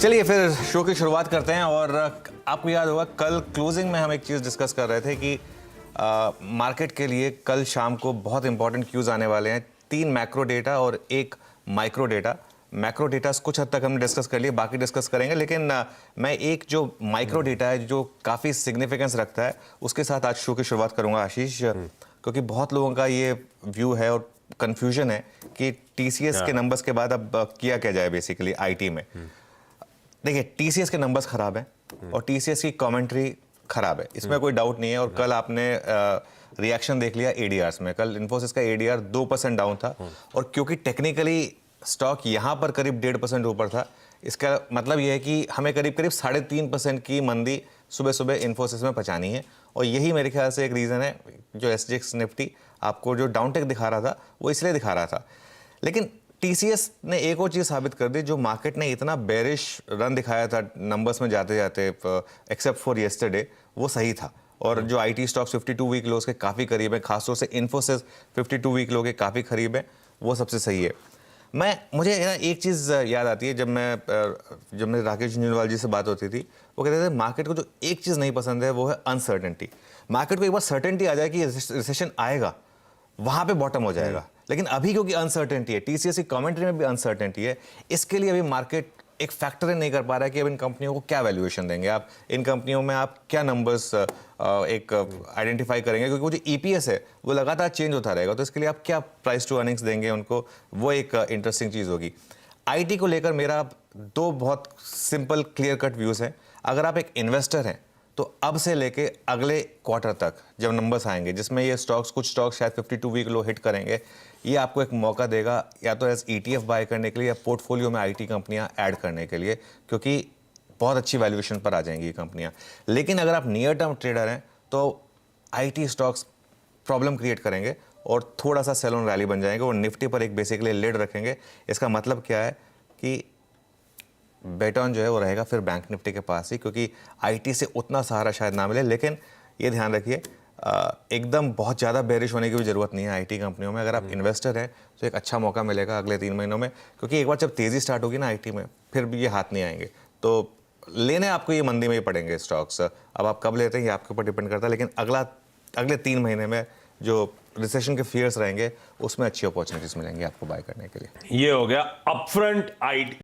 चलिए फिर शो की शुरुआत करते हैं। और आपको याद होगा कल क्लोजिंग में हम एक चीज़ डिस्कस कर रहे थे कि मार्केट के लिए कल शाम को बहुत इंपॉर्टेंट क्यूज आने वाले हैं। 3 मैक्रो डेटा और 1 माइक्रो डेटा। मैक्रो डेटा कुछ हद तक हमने डिस्कस कर लिए, बाकी डिस्कस करेंगे, लेकिन मैं एक जो माइक्रो डेटा है जो काफ़ी सिग्निफिकेंस रखता है उसके साथ आज शो की शुरुआत करूंगा आशीष, क्योंकि बहुत लोगों का ये व्यू है और कंफ्यूजन है कि टीसीएस के नंबर्स के बाद अब किया क्या जाए बेसिकली आईटी में। देखिए, टीसीएस के नंबर्स खराब हैं और टीसीएस की कमेंट्री खराब है, इसमें कोई डाउट नहीं है। और कल आपने रिएक्शन देख लिया एडीआर्स में। कल इन्फोसिस का एडीआर 2% डाउन था और क्योंकि टेक्निकली स्टॉक यहां पर करीब 1.5% ऊपर था, इसका मतलब यह है कि हमें करीब 3.5% की मंदी सुबह सुबह इन्फोसिस में पचानी है। और यही मेरे ख्याल से एक रीज़न है जो एसजीएक्स निफ्टी आपको जो डाउनटेक दिखा रहा था वो इसलिए दिखा रहा था। लेकिन टीसीएस ने एक और चीज़ साबित कर दी, जो मार्केट ने इतना बेरिश रन दिखाया था नंबर्स में जाते जाते एक्सेप्ट फॉर येस्टरडे, वो सही था। और जो आईटी स्टॉक्स 52 वीक लोज के काफ़ी करीब है, खासतौर से इन्फोसिस 52 वीक लो के काफ़ी करीब है, वो सबसे सही है। मुझे ना एक चीज़ याद आती है, जब मेरे राकेश झुंझुनवाल जी से बात होती थी, वो कहते थे मार्केट को जो एक चीज़ नहीं पसंद है वो है अनसर्टेनिटी। मार्केट को एक बार सर्टेनिटी आ जाए कि रिसेशन आएगा, वहाँ पे बॉटम हो जाएगा। लेकिन अभी क्योंकि अनसर्टेनिटी है, टीसीएस की कमेंट्री में भी अनसर्टेनिटी है, इसके लिए अभी मार्केट एक फैक्टर नहीं कर पा रहा है कि अब इन कंपनियों को क्या वैल्यूएशन देंगे, आप इन कंपनियों में आप क्या नंबर्स एक आइडेंटिफाई करेंगे, क्योंकि वो जो ईपीएस है वो लगातार चेंज होता रहेगा। तो इसके लिए आप क्या प्राइस टू अर्निंग्स देंगे उनको, वो एक इंटरेस्टिंग चीज़ होगी। आईटी को लेकर मेरा 2 बहुत सिंपल क्लियर कट व्यूज़ हैं। अगर आप एक इन्वेस्टर हैं तो अब से लेके अगले क्वार्टर तक जब नंबर्स आएंगे जिसमें ये स्टॉक्स, कुछ स्टॉक्स शायद 52 वीक लो हिट करेंगे, ये आपको एक मौका देगा या तो एज ईटीएफ बाय करने के लिए या पोर्टफोलियो में आईटी कंपनियां ऐड करने के लिए, क्योंकि बहुत अच्छी वैल्यूएशन पर आ जाएंगी ये कंपनियां। लेकिन अगर आप नियर टर्म ट्रेडर हैं तो आईटी स्टॉक्स प्रॉब्लम क्रिएट करेंगे और थोड़ा सा सेल ऑन रैली बन जाएंगे और निफ्टी पर एक बेसिकली लिड रखेंगे। इसका मतलब क्या है कि बेट ऑन जो है वो रहेगा फिर बैंक निफ्टी के पास ही, क्योंकि आईटी से उतना सहारा शायद ना मिले। लेकिन ये ध्यान रखिए, एकदम बहुत ज़्यादा बेरिश होने की भी ज़रूरत नहीं है आईटी कंपनियों में। अगर आप इन्वेस्टर हैं तो एक अच्छा मौका मिलेगा अगले 3 महीनों में, क्योंकि एक बार जब तेज़ी स्टार्ट होगी ना आईटी में, फिर भी ये हाथ नहीं आएंगे। तो लेने आपको ये मंदी में ही पड़ेंगे स्टॉक्स। अब आप कब लेते हैं ये आपके ऊपर डिपेंड करता है, लेकिन अगले 3 महीने में जो रिसेशन के फियर्स रहेंगे उसमें अच्छी अपॉर्चुनिटीज़ मिलेंगी आपको बाय करने के लिए। ये हो गया अपफ्रंट आईटी